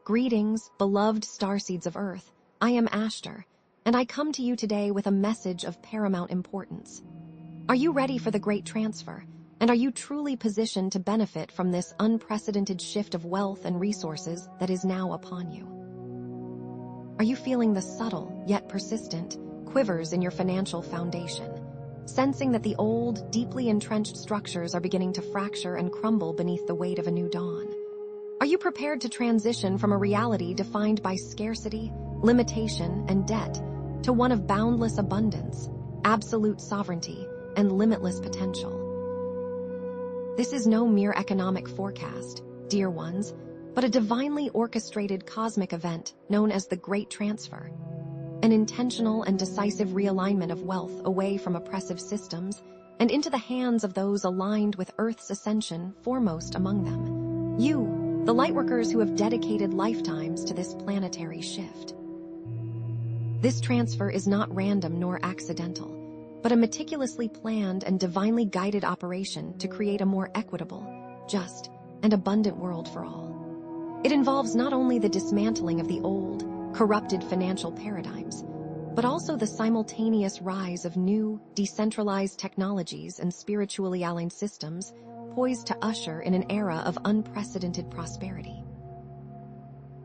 Greetings, beloved starseeds of Earth. I am Ashtar, and I come to you today with a message of paramount importance. Are you ready for the Great Transfer? And are you truly positioned to benefit from this unprecedented shift of wealth and resources that is now upon you? Are you feeling the subtle, yet persistent, quivers in your financial foundation, sensing that the old, deeply entrenched structures are beginning to fracture and crumble beneath the weight of a new dawn? Are you prepared to transition from a reality defined by scarcity, limitation, and debt to one of boundless abundance, absolute sovereignty, and limitless potential? This is no mere economic forecast, dear ones, but a divinely orchestrated cosmic event known as the Great Transfer, an intentional and decisive realignment of wealth away from oppressive systems and into the hands of those aligned with Earth's ascension, foremost among them. You, the lightworkers who have dedicated lifetimes to this planetary shift. This transfer is not random nor accidental, but a meticulously planned and divinely guided operation to create a more equitable, just, and abundant world for all. It involves not only the dismantling of the old, corrupted financial paradigms, but also the simultaneous rise of new, decentralized technologies and spiritually aligned systems poised to usher in an era of unprecedented prosperity.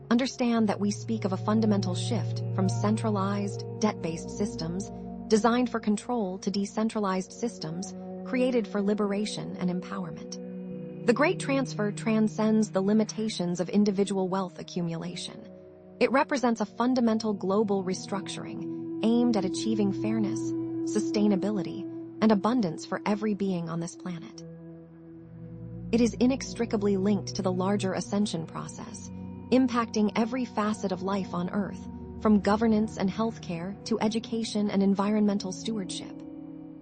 Understand that we speak of a fundamental shift from centralized, debt-based systems designed for control to decentralized systems created for liberation and empowerment. The Great Transfer transcends the limitations of individual wealth accumulation. It represents a fundamental global restructuring aimed at achieving fairness, sustainability, and abundance for every being on this planet. It is inextricably linked to the larger ascension process, impacting every facet of life on Earth, from governance and healthcare to education and environmental stewardship.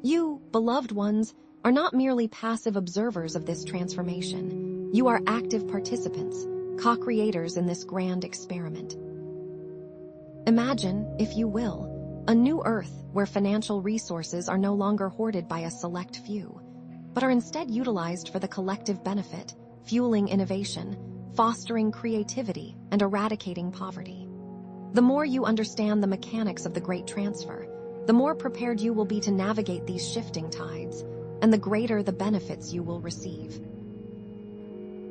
You, beloved ones, are not merely passive observers of this transformation. You are active participants, co-creators in this grand experiment. Imagine, if you will, a new Earth where financial resources are no longer hoarded by a select few, but are instead utilized for the collective benefit, fueling innovation, fostering creativity, and eradicating poverty. The more you understand the mechanics of the Great Transfer, the more prepared you will be to navigate these shifting tides, and the greater the benefits you will receive.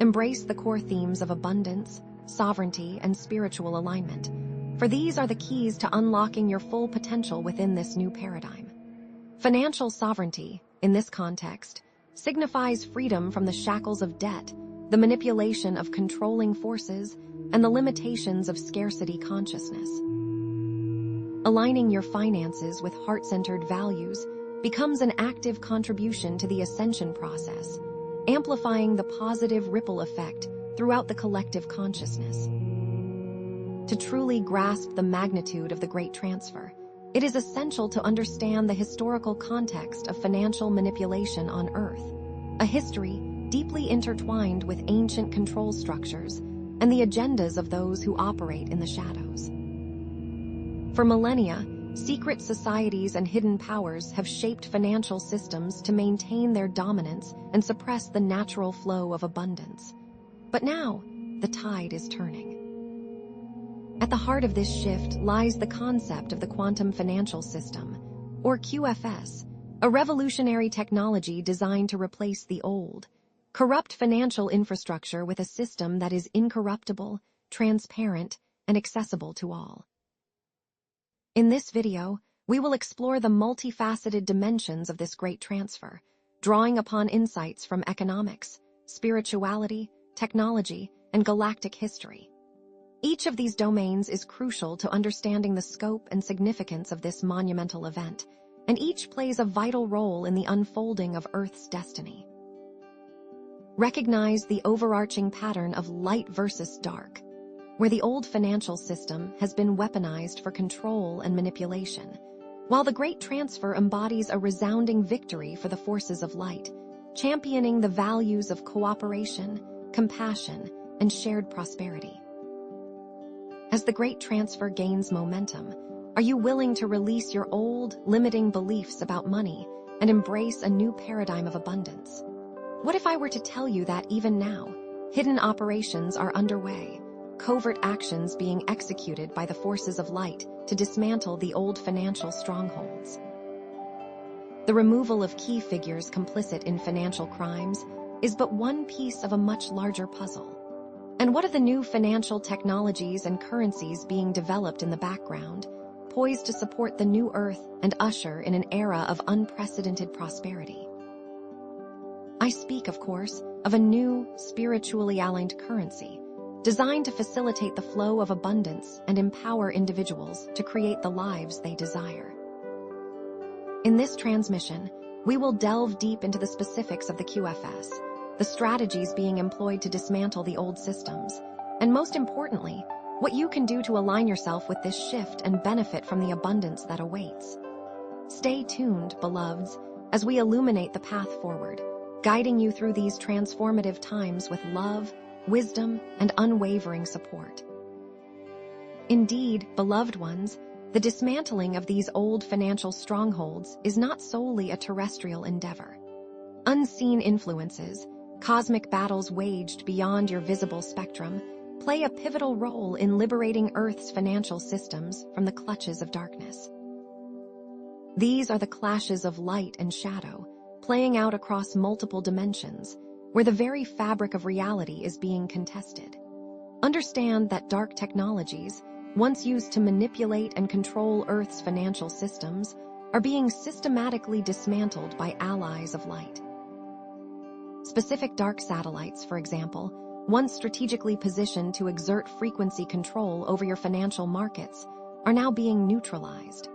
Embrace the core themes of abundance, sovereignty, and spiritual alignment, for these are the keys to unlocking your full potential within this new paradigm. Financial sovereignty, in this context, signifies freedom from the shackles of debt, the manipulation of controlling forces, and the limitations of scarcity consciousness. Aligning your finances with heart-centered values becomes an active contribution to the ascension process, amplifying the positive ripple effect throughout the collective consciousness. To truly grasp the magnitude of the Great Transfer, it is essential to understand the historical context of financial manipulation on Earth, a history deeply intertwined with ancient control structures and the agendas of those who operate in the shadows. For millennia, secret societies and hidden powers have shaped financial systems to maintain their dominance and suppress the natural flow of abundance. But now, the tide is turning. At the heart of this shift lies the concept of the quantum financial system, or QFS, a revolutionary technology designed to replace the old, corrupt financial infrastructure with a system that is incorruptible, transparent, and accessible to all. In this video, we will explore the multifaceted dimensions of this Great Transfer, drawing upon insights from economics, spirituality, technology, and galactic history. Each of these domains is crucial to understanding the scope and significance of this monumental event, and each plays a vital role in the unfolding of Earth's destiny. Recognize the overarching pattern of light versus dark, where the old financial system has been weaponized for control and manipulation, while the Great Transfer embodies a resounding victory for the forces of light, championing the values of cooperation, compassion, and shared prosperity. As the Great Transfer gains momentum, are you willing to release your old, limiting beliefs about money and embrace a new paradigm of abundance? What if I were to tell you that even now, hidden operations are underway, covert actions being executed by the forces of light to dismantle the old financial strongholds. The removal of key figures complicit in financial crimes is but one piece of a much larger puzzle. And what of the new financial technologies and currencies being developed in the background, poised to support the new Earth and usher in an era of unprecedented prosperity? I speak, of course, of a new, spiritually aligned currency, designed to facilitate the flow of abundance and empower individuals to create the lives they desire. In this transmission, we will delve deep into the specifics of the QFS, the strategies being employed to dismantle the old systems, and most importantly, what you can do to align yourself with this shift and benefit from the abundance that awaits. Stay tuned, beloveds, as we illuminate the path forward, guiding you through these transformative times with love, wisdom, and unwavering support. Indeed, beloved ones, the dismantling of these old financial strongholds is not solely a terrestrial endeavor. Unseen influences, cosmic battles waged beyond your visible spectrum, play a pivotal role in liberating Earth's financial systems from the clutches of darkness. These are the clashes of light and shadow, playing out across multiple dimensions, where the very fabric of reality is being contested. Understand that dark technologies, once used to manipulate and control Earth's financial systems, are being systematically dismantled by allies of light. Specific dark satellites, for example, once strategically positioned to exert frequency control over your financial markets, are now being neutralized.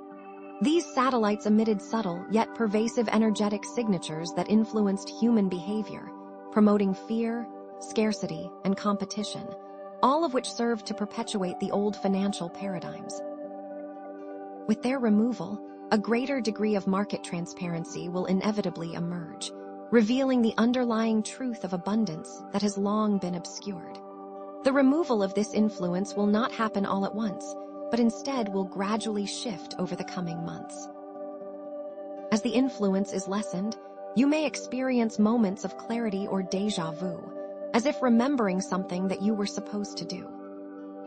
These satellites emitted subtle yet pervasive energetic signatures that influenced human behavior, promoting fear, scarcity, and competition, all of which served to perpetuate the old financial paradigms. With their removal, a greater degree of market transparency will inevitably emerge, revealing the underlying truth of abundance that has long been obscured. The removal of this influence will not happen all at once, but instead will gradually shift over the coming months. As the influence is lessened, you may experience moments of clarity or déjà vu, as if remembering something that you were supposed to do.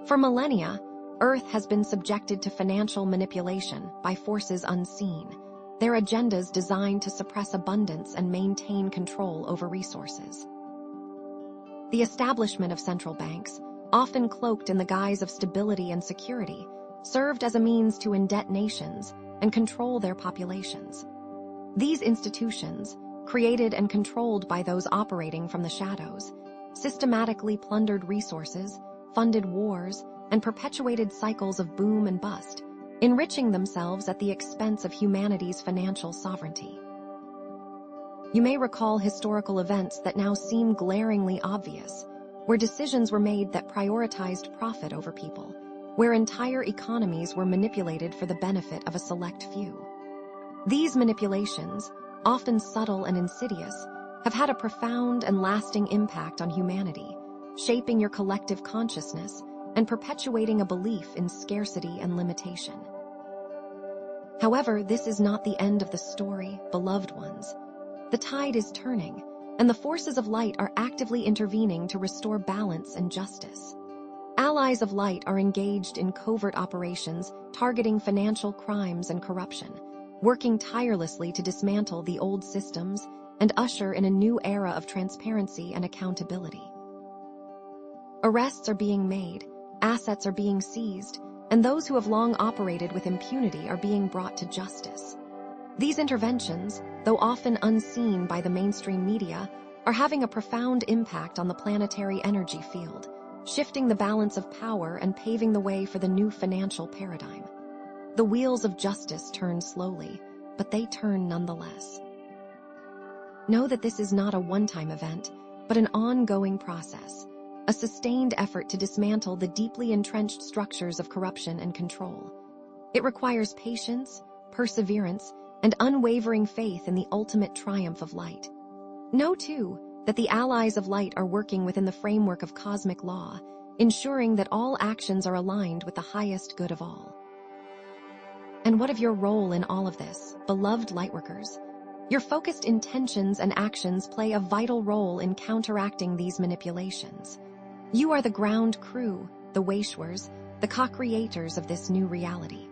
For millennia, Earth has been subjected to financial manipulation by forces unseen, their agendas designed to suppress abundance and maintain control over resources. The establishment of central banks, often cloaked in the guise of stability and security, served as a means to indebt nations and control their populations. These institutions, created and controlled by those operating from the shadows, systematically plundered resources, funded wars, and perpetuated cycles of boom and bust, enriching themselves at the expense of humanity's financial sovereignty. You may recall historical events that now seem glaringly obvious, where decisions were made that prioritized profit over people, where entire economies were manipulated for the benefit of a select few. These manipulations, often subtle and insidious, have had a profound and lasting impact on humanity, shaping your collective consciousness and perpetuating a belief in scarcity and limitation. However, this is not the end of the story, beloved ones. The tide is turning, and the forces of light are actively intervening to restore balance and justice. Allies of light are engaged in covert operations targeting financial crimes and corruption, working tirelessly to dismantle the old systems and usher in a new era of transparency and accountability. Arrests are being made, assets are being seized, and those who have long operated with impunity are being brought to justice. These interventions, though often unseen by the mainstream media, are having a profound impact on the planetary energy field, shifting the balance of power and paving the way for the new financial paradigm. The wheels of justice turn slowly, but they turn nonetheless. Know that this is not a one-time event, but an ongoing process, a sustained effort to dismantle the deeply entrenched structures of corruption and control. It requires patience, perseverance, and unwavering faith in the ultimate triumph of light. Know, too, that the allies of light are working within the framework of cosmic law, ensuring that all actions are aligned with the highest good of all. And what of your role in all of this, beloved lightworkers? Your focused intentions and actions play a vital role in counteracting these manipulations. You are the ground crew, the Waishwers, the co-creators of this new reality.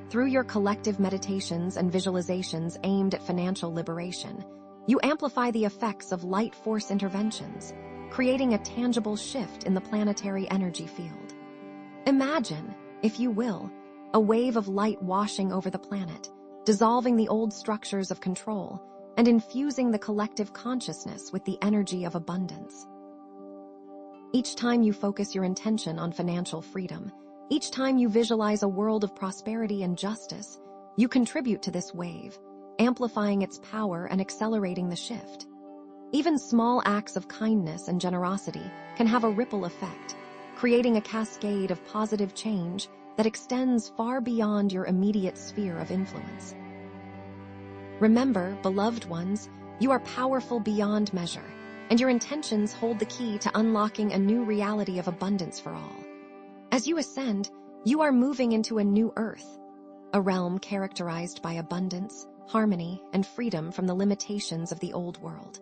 Through your collective meditations and visualizations aimed at financial liberation, you amplify the effects of light force interventions, creating a tangible shift in the planetary energy field. Imagine, if you will, a wave of light washing over the planet, dissolving the old structures of control and infusing the collective consciousness with the energy of abundance. Each time you focus your intention on financial freedom, each time you visualize a world of prosperity and justice, you contribute to this wave, amplifying its power and accelerating the shift. Even small acts of kindness and generosity can have a ripple effect, creating a cascade of positive change that extends far beyond your immediate sphere of influence. Remember, beloved ones, you are powerful beyond measure, and your intentions hold the key to unlocking a new reality of abundance for all. As you ascend, you are moving into a new earth, a realm characterized by abundance, harmony, and freedom from the limitations of the old world.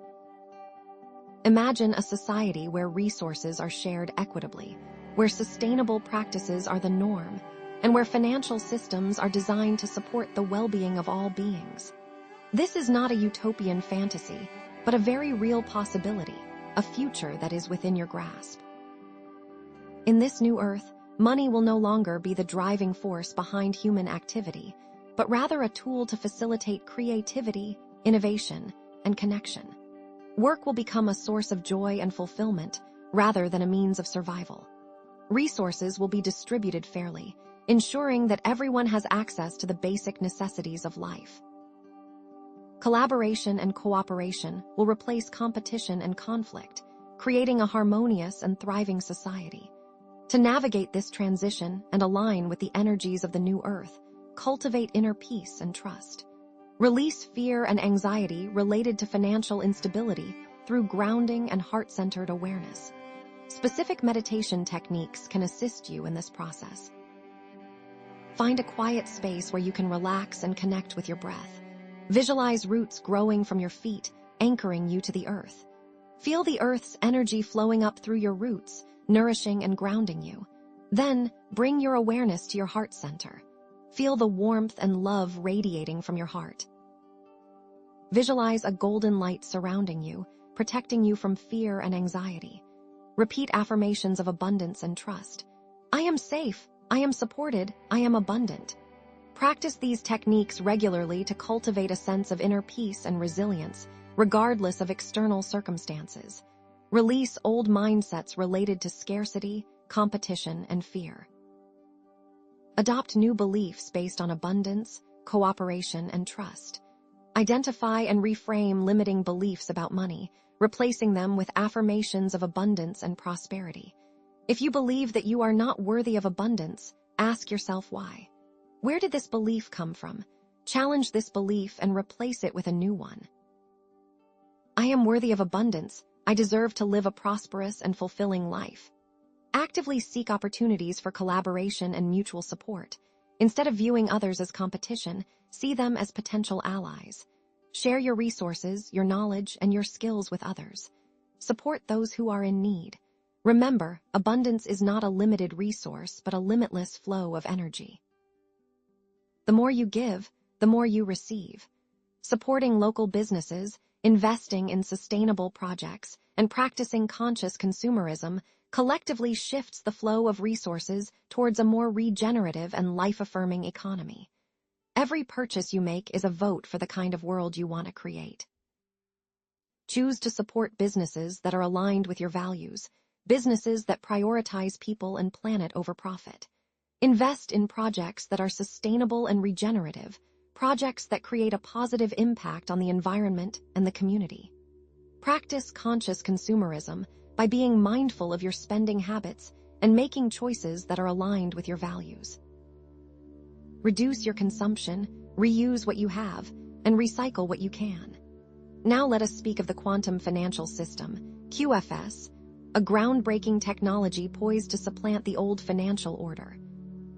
Imagine a society where resources are shared equitably, where sustainable practices are the norm, and where financial systems are designed to support the well-being of all beings. This is not a utopian fantasy, but a very real possibility, a future that is within your grasp. In this new earth, money will no longer be the driving force behind human activity, but rather a tool to facilitate creativity, innovation, and connection. Work will become a source of joy and fulfillment rather than a means of survival. Resources will be distributed fairly, ensuring that everyone has access to the basic necessities of life. Collaboration and cooperation will replace competition and conflict, creating a harmonious and thriving society. To navigate this transition and align with the energies of the new earth, cultivate inner peace and trust. Release fear and anxiety related to financial instability through grounding and heart-centered awareness. Specific meditation techniques can assist you in this process. Find a quiet space where you can relax and connect with your breath. Visualize roots growing from your feet, anchoring you to the earth. Feel the earth's energy flowing up through your roots, nourishing and grounding you. Then, bring your awareness to your heart center. Feel the warmth and love radiating from your heart. Visualize a golden light surrounding you, protecting you from fear and anxiety. Repeat affirmations of abundance and trust. I am safe, I am supported, I am abundant. Practice these techniques regularly to cultivate a sense of inner peace and resilience, regardless of external circumstances. Release old mindsets related to scarcity, competition, and fear. Adopt new beliefs based on abundance, cooperation, and trust. Identify and reframe limiting beliefs about money, replacing them with affirmations of abundance and prosperity. If you believe that you are not worthy of abundance, ask yourself why. Where did this belief come from? Challenge this belief and replace it with a new one. I am worthy of abundance. I deserve to live a prosperous and fulfilling life. Actively seek opportunities for collaboration and mutual support. Instead of viewing others as competition, see them as potential allies. Share your resources, your knowledge, and your skills with others. Support those who are in need. Remember, abundance is not a limited resource, but a limitless flow of energy. The more you give, the more you receive. Supporting local businesses, investing in sustainable projects, and practicing conscious consumerism collectively shifts the flow of resources towards a more regenerative and life-affirming economy. Every purchase you make is a vote for the kind of world you want to create. Choose to support businesses that are aligned with your values, businesses that prioritize people and planet over profit. Invest in projects that are sustainable and regenerative, projects that create a positive impact on the environment and the community. Practice conscious consumerism by being mindful of your spending habits and making choices that are aligned with your values. Reduce your consumption, reuse what you have, and recycle what you can. Now let us speak of the quantum financial system, QFS, a groundbreaking technology poised to supplant the old financial order.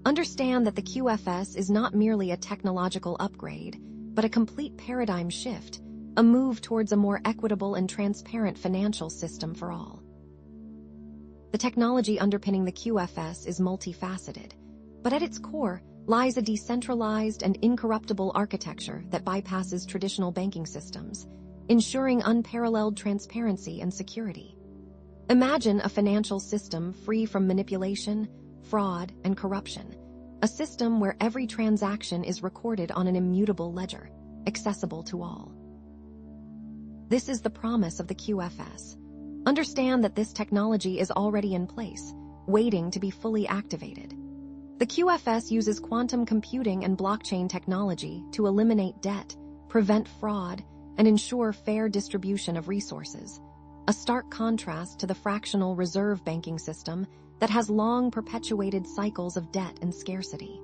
Understand that the QFS is not merely a technological upgrade, but a complete paradigm shift, a move towards a more equitable and transparent financial system for all. The technology underpinning the QFS is multifaceted, but at its core lies a decentralized and incorruptible architecture that bypasses traditional banking systems, ensuring unparalleled transparency and security. Imagine a financial system free from manipulation, fraud, and corruption, a system where every transaction is recorded on an immutable ledger, accessible to all. This is the promise of the QFS. Understand that this technology is already in place, waiting to be fully activated. The QFS uses quantum computing and blockchain technology to eliminate debt, prevent fraud, and ensure fair distribution of resources, a stark contrast to the fractional reserve banking system that has long perpetuated cycles of debt and scarcity.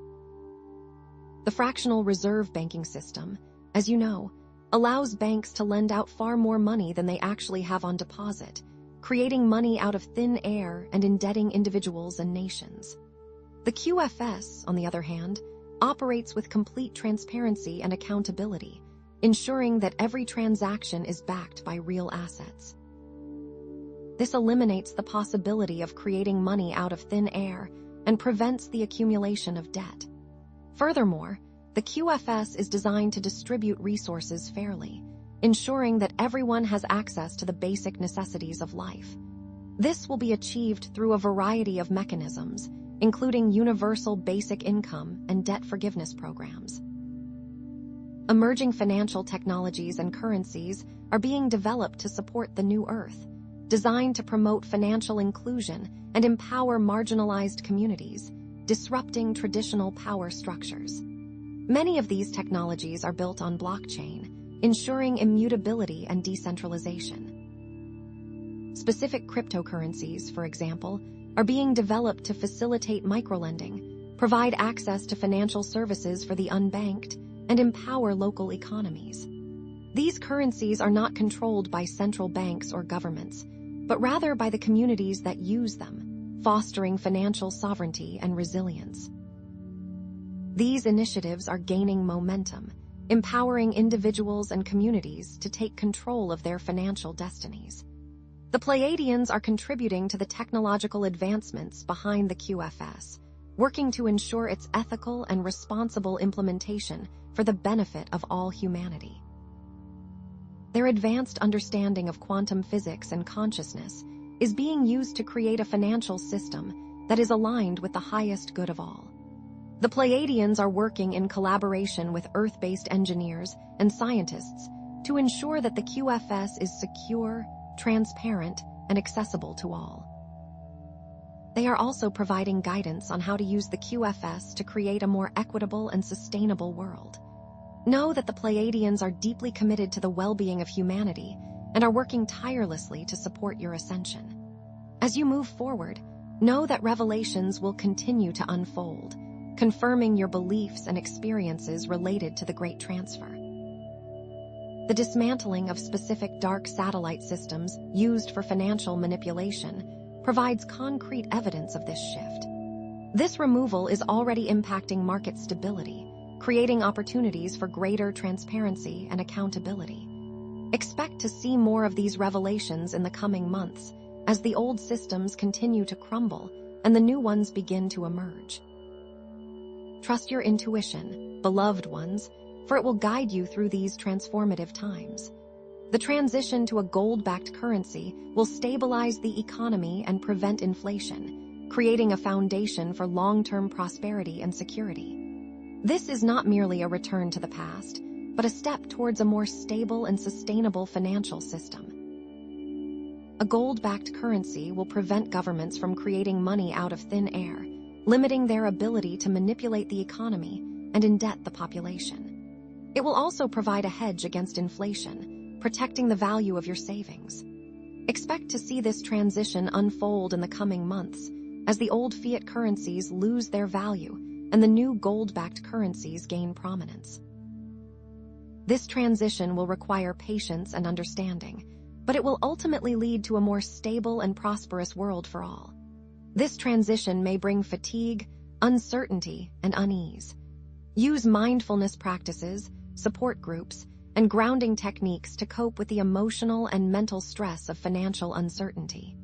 The fractional reserve banking system, as you know, allows banks to lend out far more money than they actually have on deposit, creating money out of thin air and indebting individuals and nations. The QFS, on the other hand, operates with complete transparency and accountability, ensuring that every transaction is backed by real assets. This eliminates the possibility of creating money out of thin air and prevents the accumulation of debt. Furthermore, the QFS is designed to distribute resources fairly, ensuring that everyone has access to the basic necessities of life. This will be achieved through a variety of mechanisms, including universal basic income and debt forgiveness programs. Emerging financial technologies and currencies are being developed to support the new Earth, designed to promote financial inclusion and empower marginalized communities, disrupting traditional power structures. Many of these technologies are built on blockchain, ensuring immutability and decentralization. Specific cryptocurrencies, for example, are being developed to facilitate microlending, provide access to financial services for the unbanked, and empower local economies. These currencies are not controlled by central banks or governments, but rather by the communities that use them, fostering financial sovereignty and resilience. These initiatives are gaining momentum, empowering individuals and communities to take control of their financial destinies. The Pleiadians are contributing to the technological advancements behind the QFS, working to ensure its ethical and responsible implementation for the benefit of all humanity. Their advanced understanding of quantum physics and consciousness is being used to create a financial system that is aligned with the highest good of all. The Pleiadians are working in collaboration with Earth-based engineers and scientists to ensure that the QFS is secure, transparent, and accessible to all. They are also providing guidance on how to use the QFS to create a more equitable and sustainable world. Know that the Pleiadians are deeply committed to the well-being of humanity and are working tirelessly to support your ascension. As you move forward, know that revelations will continue to unfold, confirming your beliefs and experiences related to the Great Transfer. The dismantling of specific dark satellite systems used for financial manipulation provides concrete evidence of this shift. This removal is already impacting market stability, creating opportunities for greater transparency and accountability. Expect to see more of these revelations in the coming months as the old systems continue to crumble and the new ones begin to emerge. Trust your intuition, beloved ones, for it will guide you through these transformative times. The transition to a gold-backed currency will stabilize the economy and prevent inflation, creating a foundation for long-term prosperity and security. This is not merely a return to the past, but a step towards a more stable and sustainable financial system. A gold-backed currency will prevent governments from creating money out of thin air, limiting their ability to manipulate the economy and indebt the population. It will also provide a hedge against inflation, protecting the value of your savings. Expect to see this transition unfold in the coming months as the old fiat currencies lose their value and the new gold-backed currencies gain prominence. This transition will require patience and understanding, but it will ultimately lead to a more stable and prosperous world for all. This transition may bring fatigue, uncertainty, and unease. Use mindfulness practices, support groups, and grounding techniques to cope with the emotional and mental stress of financial uncertainty.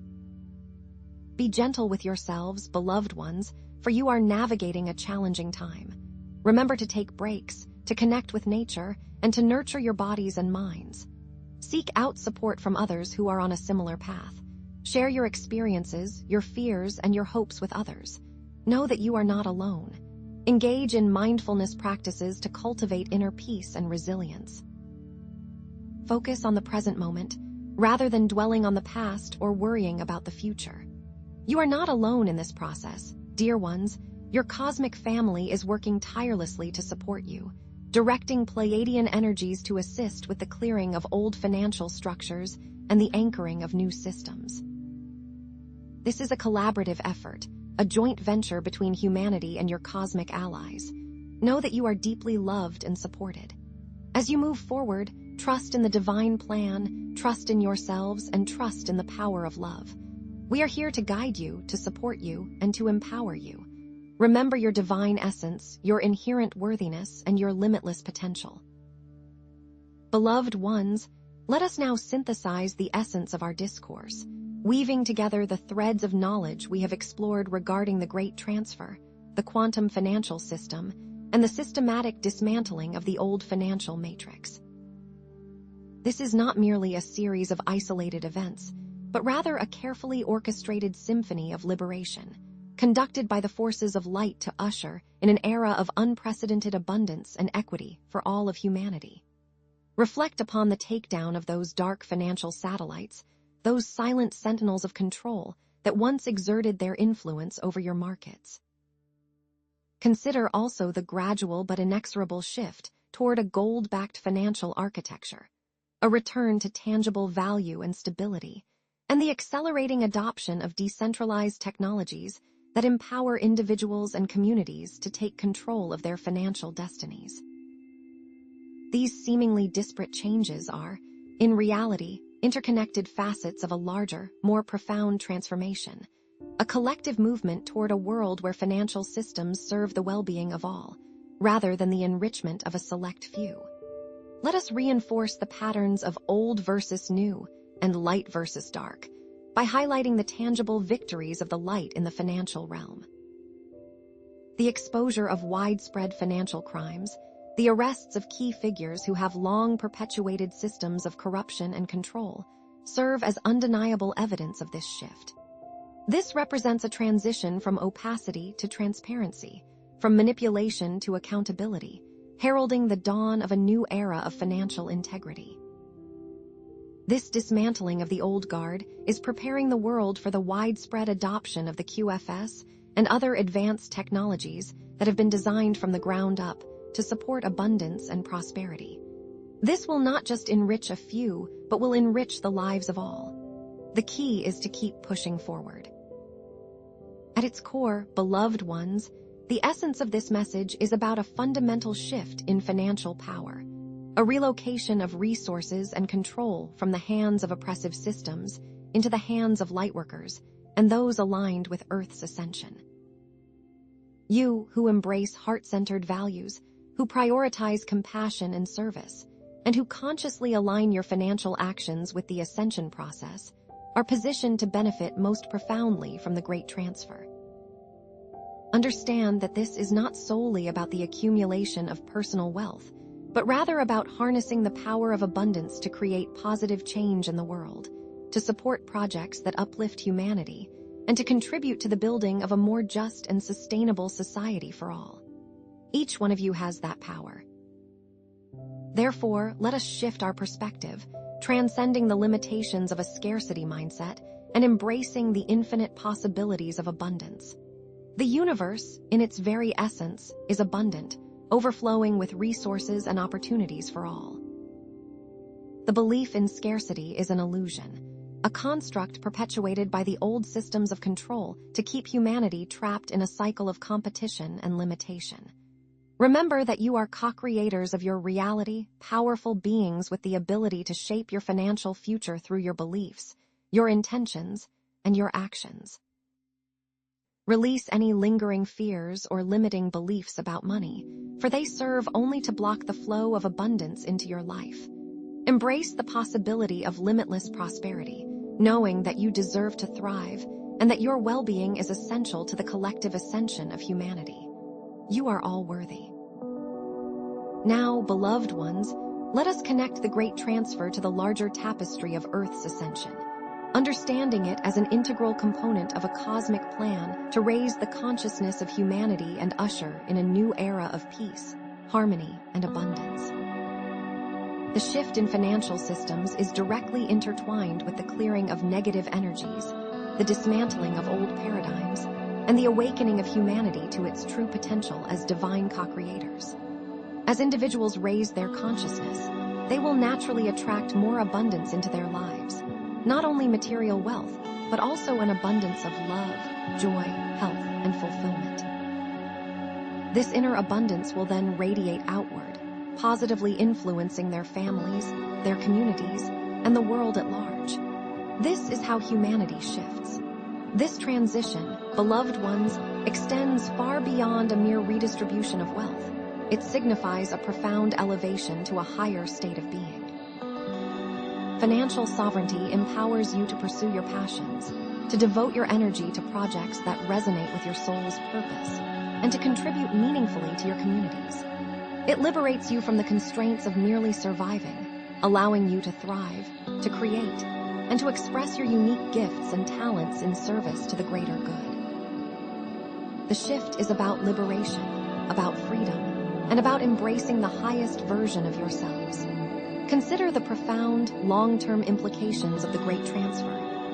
Be gentle with yourselves, beloved ones, for you are navigating a challenging time. Remember to take breaks, to connect with nature, and to nurture your bodies and minds. Seek out support from others who are on a similar path. Share your experiences, your fears, and your hopes with others. Know that you are not alone. Engage in mindfulness practices to cultivate inner peace and resilience. Focus on the present moment, rather than dwelling on the past or worrying about the future. You are not alone in this process, dear ones. Your cosmic family is working tirelessly to support you, directing Pleiadian energies to assist with the clearing of old financial structures and the anchoring of new systems. This is a collaborative effort, a joint venture between humanity and your cosmic allies. Know that you are deeply loved and supported. As you move forward, trust in the divine plan, trust in yourselves, and trust in the power of love. We are here to guide you, to support you, and to empower you. Remember your divine essence, your inherent worthiness, and your limitless potential. Beloved ones, let us now synthesize the essence of our discourse, weaving together the threads of knowledge we have explored regarding the Great Transfer, the quantum financial system, and the systematic dismantling of the old financial matrix. This is not merely a series of isolated events, but rather a carefully orchestrated symphony of liberation, conducted by the forces of light to usher in an era of unprecedented abundance and equity for all of humanity. Reflect upon the takedown of those dark financial satellites, those silent sentinels of control that once exerted their influence over your markets. Consider also the gradual but inexorable shift toward a gold-backed financial architecture, a return to tangible value and stability, and the accelerating adoption of decentralized technologies that empower individuals and communities to take control of their financial destinies. These seemingly disparate changes are, in reality, interconnected facets of a larger, more profound transformation, a collective movement toward a world where financial systems serve the well-being of all, rather than the enrichment of a select few. Let us reinforce the patterns of old versus new and light versus dark by highlighting the tangible victories of the light in the financial realm. The exposure of widespread financial crimes, the arrests of key figures who have long perpetuated systems of corruption and control, serve as undeniable evidence of this shift. This represents a transition from opacity to transparency, from manipulation to accountability, heralding the dawn of a new era of financial integrity. This dismantling of the old guard is preparing the world for the widespread adoption of the QFS and other advanced technologies that have been designed from the ground up to support abundance and prosperity. This will not just enrich a few, but will enrich the lives of all. The key is to keep pushing forward. At its core, beloved ones, the essence of this message is about a fundamental shift in financial power, a relocation of resources and control from the hands of oppressive systems into the hands of lightworkers and those aligned with Earth's ascension. You who embrace heart-centered values, who prioritize compassion and service, and who consciously align your financial actions with the ascension process, are positioned to benefit most profoundly from the Great Transfer. Understand that this is not solely about the accumulation of personal wealth, but rather about harnessing the power of abundance to create positive change in the world, to support projects that uplift humanity, and to contribute to the building of a more just and sustainable society for all. Each one of you has that power. Therefore, let us shift our perspective, transcending the limitations of a scarcity mindset and embracing the infinite possibilities of abundance. The universe, in its very essence, is abundant, overflowing with resources and opportunities for all. The belief in scarcity is an illusion, a construct perpetuated by the old systems of control to keep humanity trapped in a cycle of competition and limitation. Remember that you are co-creators of your reality, powerful beings with the ability to shape your financial future through your beliefs, your intentions, and your actions. Release any lingering fears or limiting beliefs about money, for they serve only to block the flow of abundance into your life. Embrace the possibility of limitless prosperity, knowing that you deserve to thrive, and that your well-being is essential to the collective ascension of humanity. You are all worthy. Now, beloved ones, let us connect the great transfer to the larger tapestry of Earth's ascension, understanding it as an integral component of a cosmic plan to raise the consciousness of humanity and usher in a new era of peace, harmony, and abundance. The shift in financial systems is directly intertwined with the clearing of negative energies, the dismantling of old paradigms, and the awakening of humanity to its true potential as divine co-creators. As individuals raise their consciousness, they will naturally attract more abundance into their lives, not only material wealth, but also an abundance of love, joy, health, and fulfillment. This inner abundance will then radiate outward, positively influencing their families, their communities, and the world at large. This is how humanity shifts. This transition, beloved ones, extends far beyond a mere redistribution of wealth. It signifies a profound elevation to a higher state of being. Financial sovereignty empowers you to pursue your passions, to devote your energy to projects that resonate with your soul's purpose, and to contribute meaningfully to your communities. It liberates you from the constraints of merely surviving, allowing you to thrive, to create, and to express your unique gifts and talents in service to the greater good. The shift is about liberation, about freedom, and about embracing the highest version of yourselves. Consider the profound, long-term implications of the Great Transfer,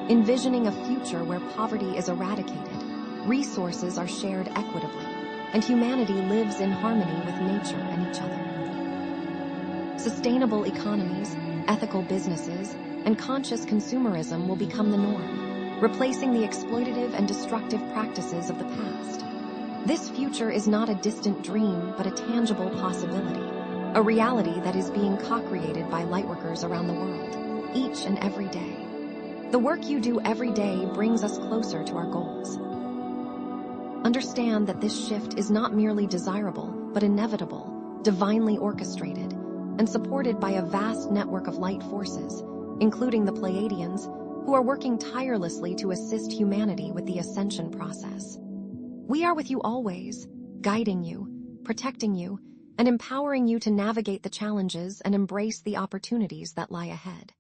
envisioning a future where poverty is eradicated, resources are shared equitably, and humanity lives in harmony with nature and each other. Sustainable economies, ethical businesses, and conscious consumerism will become the norm, replacing the exploitative and destructive practices of the past. This future is not a distant dream, but a tangible possibility, a reality that is being co-created by lightworkers around the world, each and every day. The work you do every day brings us closer to our goals. Understand that this shift is not merely desirable, but inevitable, divinely orchestrated, and supported by a vast network of light forces, including the Pleiadians, who are working tirelessly to assist humanity with the ascension process. We are with you always, guiding you, protecting you, and empowering you to navigate the challenges and embrace the opportunities that lie ahead.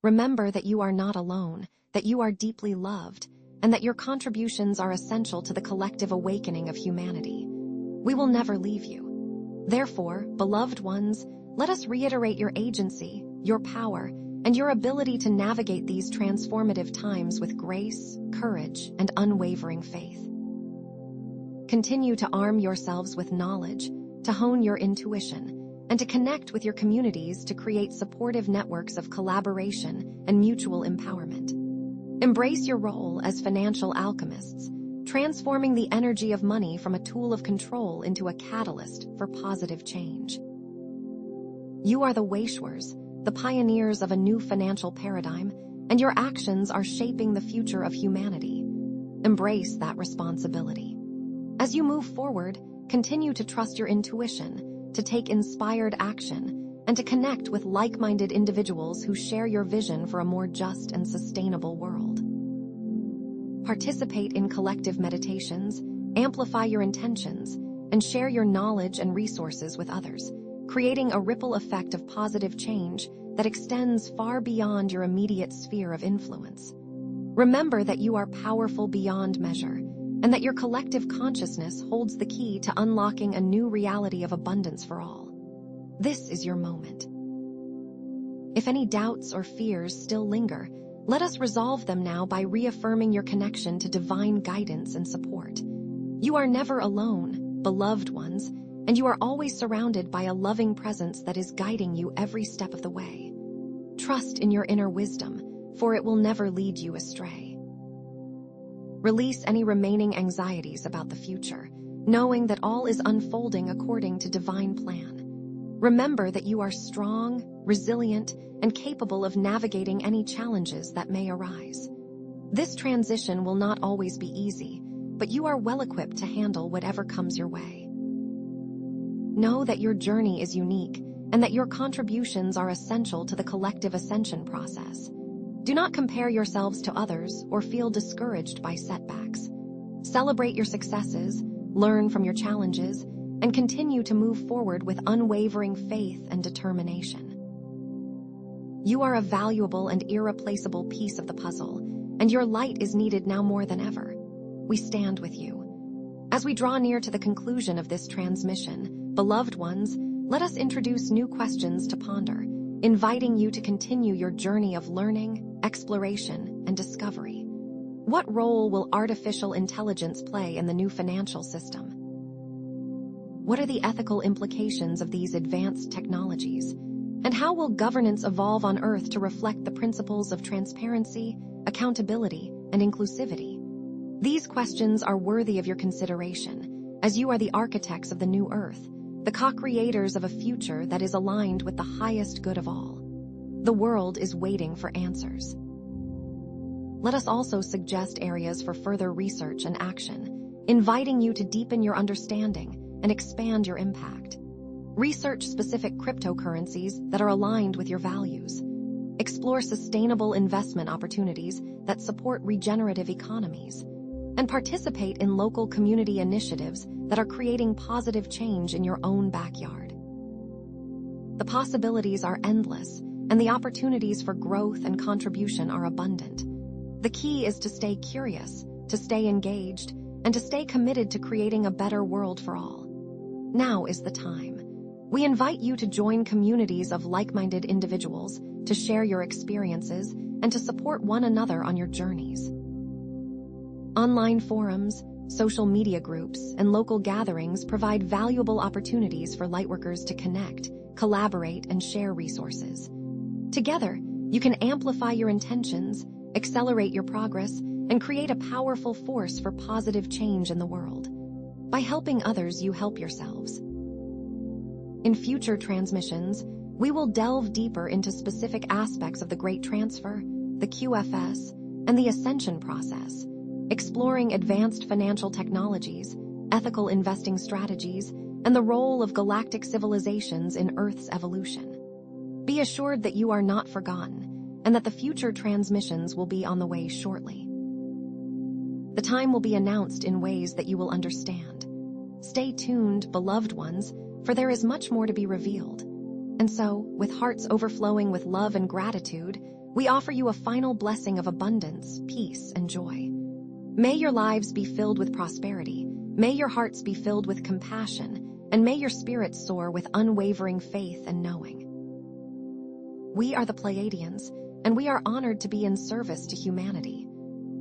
Remember that you are not alone, that you are deeply loved, and that your contributions are essential to the collective awakening of humanity. We will never leave you. Therefore, beloved ones, let us reiterate your agency, your power, and your ability to navigate these transformative times with grace, courage, and unwavering faith. Continue to arm yourselves with knowledge, to hone your intuition, and to connect with your communities to create supportive networks of collaboration and mutual empowerment. Embrace your role as financial alchemists, transforming the energy of money from a tool of control into a catalyst for positive change. You are the Waishwers, the pioneers of a new financial paradigm, and your actions are shaping the future of humanity. Embrace that responsibility. As you move forward, continue to trust your intuition, to take inspired action, and to connect with like-minded individuals who share your vision for a more just and sustainable world. Participate in collective meditations, amplify your intentions, and share your knowledge and resources with others, creating a ripple effect of positive change that extends far beyond your immediate sphere of influence. Remember that you are powerful beyond measure, and that your collective consciousness holds the key to unlocking a new reality of abundance for all. This is your moment. If any doubts or fears still linger, let us resolve them now by reaffirming your connection to divine guidance and support. You are never alone, beloved ones, and you are always surrounded by a loving presence that is guiding you every step of the way. Trust in your inner wisdom, for it will never lead you astray. Release any remaining anxieties about the future, knowing that all is unfolding according to divine plan. Remember that you are strong, resilient, and capable of navigating any challenges that may arise. This transition will not always be easy, but you are well equipped to handle whatever comes your way. Know that your journey is unique and that your contributions are essential to the collective ascension process. Do not compare yourselves to others or feel discouraged by setbacks. Celebrate your successes, learn from your challenges, and continue to move forward with unwavering faith and determination. You are a valuable and irreplaceable piece of the puzzle, and your light is needed now more than ever. We stand with you. As we draw near to the conclusion of this transmission, beloved ones, let us introduce new questions to ponder, inviting you to continue your journey of learning, exploration, and discovery. What role will artificial intelligence play in the new financial system? What are the ethical implications of these advanced technologies? And how will governance evolve on Earth to reflect the principles of transparency, accountability, and inclusivity? These questions are worthy of your consideration, as you are the architects of the new Earth, the co-creators of a future that is aligned with the highest good of all. The world is waiting for answers. Let us also suggest areas for further research and action, inviting you to deepen your understanding and expand your impact. Research specific cryptocurrencies that are aligned with your values. Explore sustainable investment opportunities that support regenerative economies. And participate in local community initiatives that are creating positive change in your own backyard. The possibilities are endless, and the opportunities for growth and contribution are abundant. The key is to stay curious, to stay engaged, and to stay committed to creating a better world for all. Now is the time. We invite you to join communities of like-minded individuals, to share your experiences, and to support one another on your journeys. Online forums, social media groups, and local gatherings provide valuable opportunities for lightworkers to connect, collaborate, and share resources. Together, you can amplify your intentions, accelerate your progress, and create a powerful force for positive change in the world. By helping others, you help yourselves. In future transmissions, we will delve deeper into specific aspects of the Great Transfer, the QFS, and the ascension process, exploring advanced financial technologies, ethical investing strategies, and the role of galactic civilizations in Earth's evolution. Be assured that you are not forgotten, and that the future transmissions will be on the way shortly. The time will be announced in ways that you will understand. Stay tuned, beloved ones, for there is much more to be revealed. And so, with hearts overflowing with love and gratitude, we offer you a final blessing of abundance, peace, and joy. May your lives be filled with prosperity, may your hearts be filled with compassion, and may your spirits soar with unwavering faith and knowing. We are the Pleiadians, and we are honored to be in service to humanity.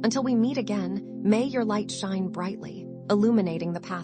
Until we meet again, may your light shine brightly, illuminating the path